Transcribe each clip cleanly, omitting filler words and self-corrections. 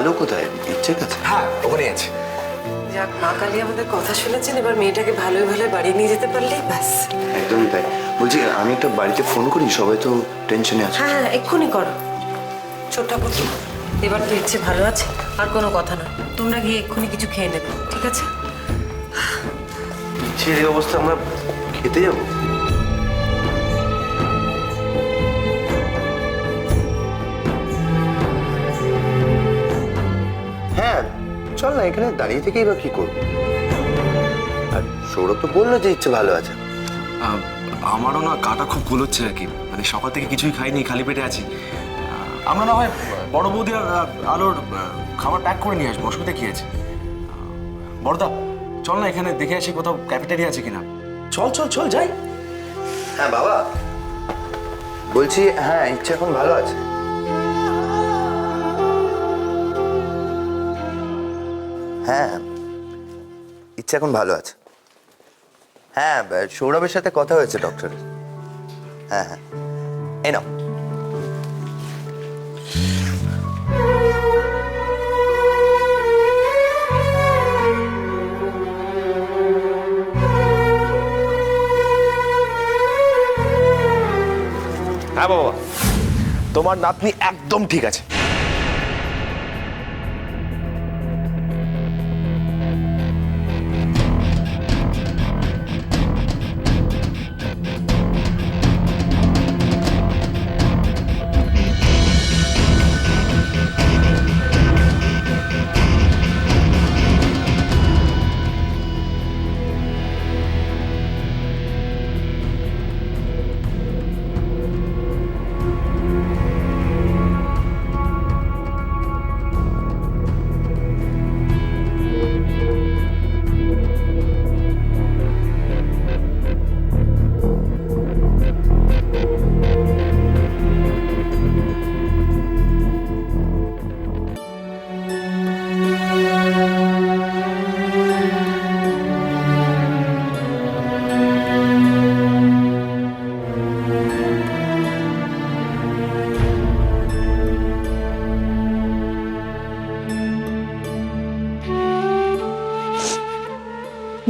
আলো কোথায়? ইচ্ছের কাছে? হ্যাঁ, ওখানেই আছে। যাক, মা কালী আমাদের কথা শুনেছেন, এবার মেয়েটাকে ভালোই ভালো বাড়ি নিয়ে যেতে পারলেই ব্যাস। একদমই তাই। বলছি আমি একটা বাড়িতে ফোন করি, সবাই তো টেনশনে আছে। হ্যাঁ হ্যাঁ, এক্ষুনি করো। ছোট ঠাকুর, এবার তো ইচ্ছে ভালো আছে, আর কোনো কথা না। তোমরা গিয়ে এক্ষুনি কিছু খেয়ে নেবে, ঠিক আছে? ইচ্ছের এই অবস্থা, আমরা খেতে যাবো? হ্যাঁ চল না, এখানে দাঁড়িয়ে থেকেই বা কি করবো? আর সৌরভ তো বললো যে ইচ্ছে ভালো আছে। আমারও না গাটা খুব গুলোচ্ছে আর কি, মানে সকাল থেকে কিছুই খাইনি, খালি পেটে আছি। আমরা না হয় বড় বৌদি আর আলোর খাবার প্যাক করে নিয়ে আসবো, অসুবিধা কি আছে? বড়দা চল না, এখানে দেখে আসি কোথাও ক্যাফেটেরিয়া আছে কিনা। চল চল চল যাই। হ্যাঁ বাবা, বলছি হ্যাঁ ইচ্ছে এখন ভালো আছে। হ্যাঁ ইচ্ছে এখন ভালো আছে। হ্যাঁ সৌরভের সাথে কথা হয়েছে ডক্টরের। হ্যাঁ হ্যাঁ, এই নাও। হ্যাঁ বাবা, তোমার নাতনি একদম ঠিক আছে।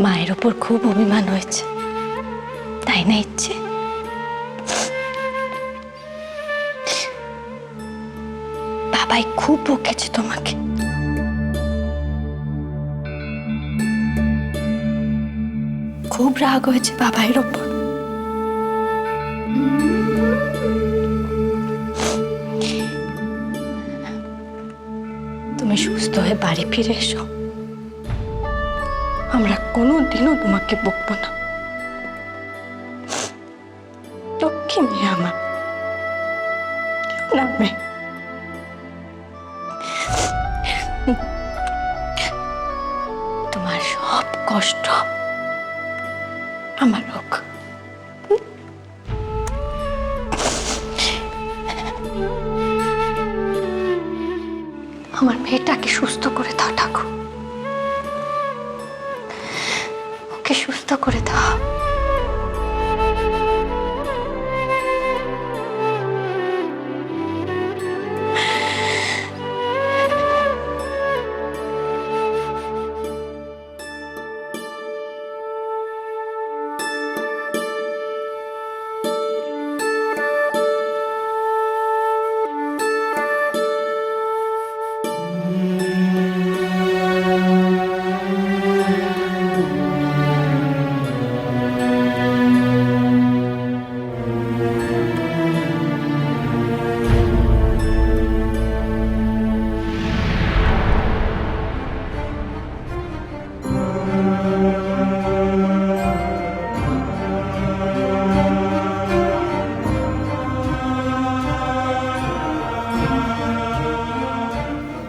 মায়ের ওপর খুব অভিমান হয়েছে, তাই না ইচ্ছে? বাবাই খুব বকেছে তোমাকে। খুব রাগ হয়েছে বাবাইয়ের ওপর। তুমি সুস্থ হয়ে বাড়ি ফিরে এসো, আমরা কোনোদিনও তোমাকে বকবো না। লক্ষ্মী মেয়ে আমার, না মেয়ে। তোমার সব কষ্ট আমার হোক। আমার মেয়েটাকে সুস্থ করে দাও ঠাকুর, ওকে সুস্থ করে দাও।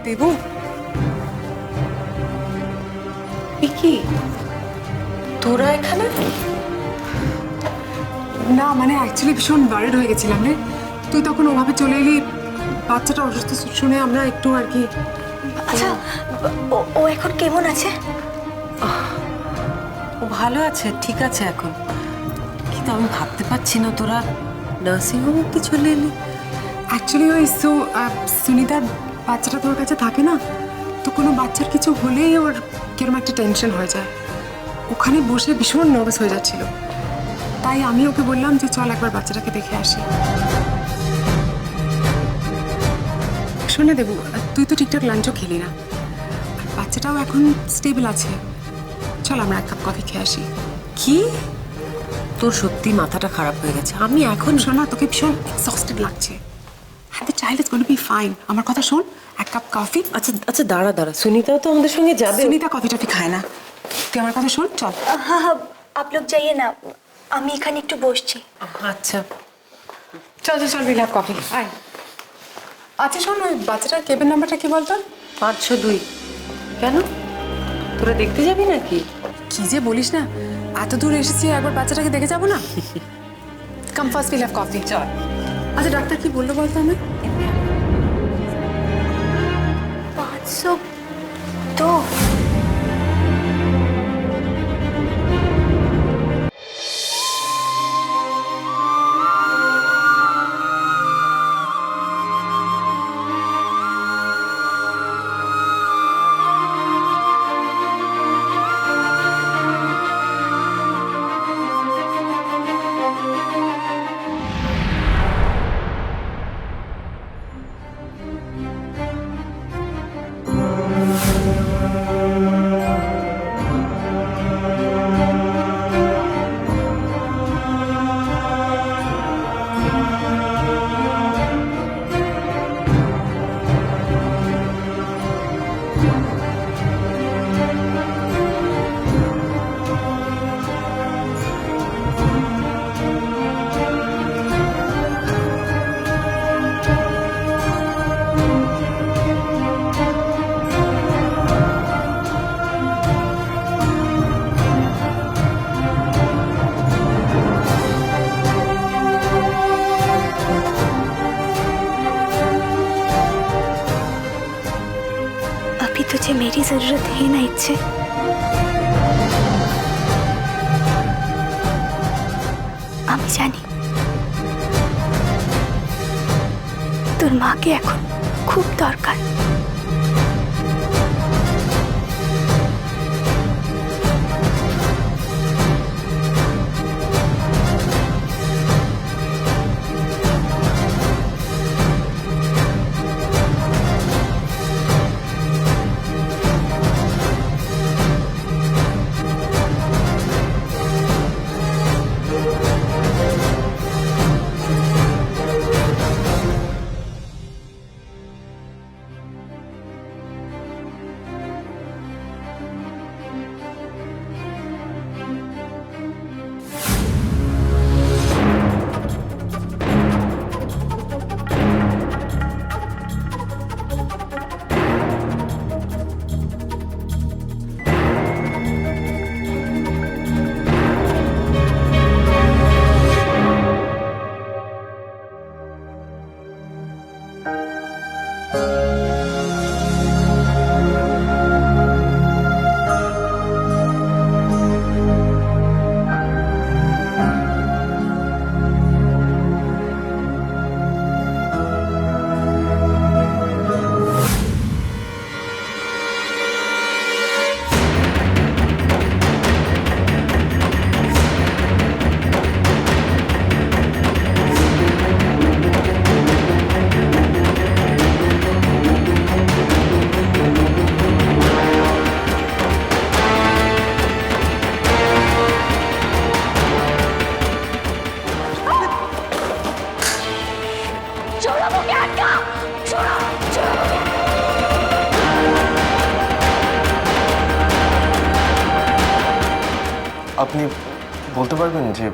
দেবু, কি তোরা এখানে? না মানে অ্যাকচুয়ালি ভীষণ ওয়ারিড হয়ে গেছিলাম রে। তুই তখন ওভাবে চলে এলি, বাচ্চাটা অসুস্থ শুনে আমরা একটু আর কি। আচ্ছা, ও এখন কেমন আছে? ও ভালো আছে, ঠিক আছে এখন। কিন্তু আমি ভাবতে পারছি না তোরা নার্সিংহোমে কি চলে এলি। অ্যাকচুয়ালি ওই সুনিতার বাচ্চাটা তোর কাছে থাকে না, তো কোনো বাচ্চার কিছু হলেই ওর কিরকম একটা টেনশন হয়ে যায়। ওখানে বসে ভীষণ নার্ভাস হয়ে যাচ্ছিল, তাই আমি ওকে বললাম যে চল একবার বাচ্চাটাকে দেখে আসি। শোনে দেবু, তুই তো ঠিকঠাক লাঞ্চও খেলি না, আর বাচ্চাটাও এখন স্টেবল আছে। চল আমরা এক কাপ কফি খেয়ে আসি। কি? তোর সত্যি মাথাটা খারাপ হয়ে গেছে। আমি এখন শোনা, তোকে ভীষণ এক্সস্টেড লাগছে। হ্যাঁ, the child is going to be fine. আমার কথা শোন, এক কাপ কফি। আচ্ছা আচ্ছা, দাঁড়া দাঁড়া, সুনিতাও তো আমাদের সঙ্গে যাবে। সুনিতা কফি টফি খায় না, তুই আমার কথা শোন, চল। हाँ हाँ आप लोग जाइए ना, আমি এখানে একটু বসছি। আচ্ছা চল চল চল, উইল হ্যাভ কফি, আয়। আচ্ছা শোন, ওই বাচ্চাটার কেবিন নাম্বারটা কি বলতো? 502। কেন, তোরা দেখতে যাবি নাকি? কি যে বলিস না, এত দূর এসেছি, একবার বাচ্চাটাকে দেখে যাবো না? Come first, will have coffee, চল। আচ্ছা ডাক্তার কি বললো বলতো আমি? 502। अभी तुझे मेरी जरूरत है ना इच्छे? আমি জানি তোর মাকে এখন খুব দরকার। আপনি বলতে পারবেন যে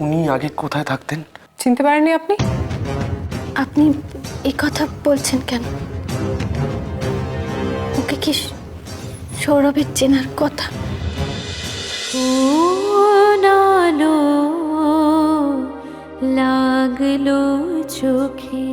উনি আগে কোথায় থাকতেন? চিনতে পারেননি আপনি? আপনি এই কথা বলছেন কেন? ওকে কি সৌরভের চেনার কথা? নালো লাগলো চোখে।